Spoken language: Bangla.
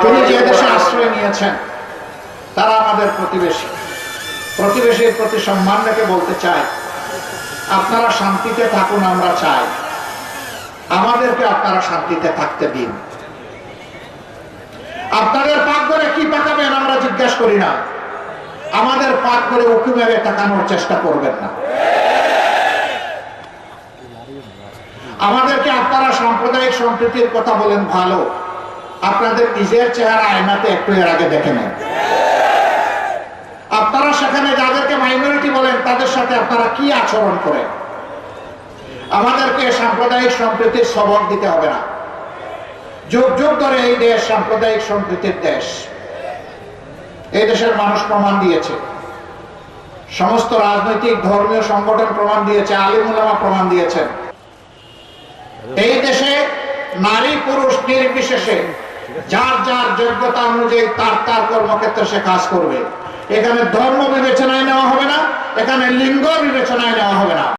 তিনি যে দেশে আশ্রয় নিয়েছেন তারা আমাদের প্রতিবেশী। প্রতিবেশীর প্রতি সম্মান রেখে বলতে চাই, আপনারা শান্তিতে থাকুন, আমরা চাই আমাদেরকে আপনারা শান্তিতে থাকতে দিন। আপনাদের পাক করে কি পাকাবেন আমরা জিজ্ঞাসা করি না, আমাদের পাক করে উঁকি মেরে তাকানোর চেষ্টা করবেন না। আমাদেরকে আপনারা সাম্প্রদায়িক সম্প্রীতির কথা বলেন, ভালো, আপনাদের নিজের চেহারা আয়নাতে একটু এর আগে দেখে নেন। আপনারা সেখানে যাদেরকে মাইনরিটি বলেন তাদের সাথে আপনারা কি আচরণ করেন। আমাদেরকে সাম্প্রদায়িক সম্প্রীতির সবক দিতে হবে না। যুগ যুগ ধরে এই দেশ সাম্প্রদায়িক সম্প্রীতির দেশ। এই দেশের মানুষ প্রমাণ দিয়েছে, সমস্ত রাজনৈতিক ধর্মীয় সংগঠন প্রমাণ দিয়েছে, আলিম উলামা প্রমাণ দিয়েছেন। এই দেশে নারী পুরুষ নির্বিশেষে যার যার যোগ্যতা অনুযায়ী তার তার কর্মক্ষেত্রে সে কাজ করবে। এখানে ধর্ম বিবেচনায় নেওয়া হবে না, এখানে লিঙ্গ বিবেচনায় নেওয়া হবে না।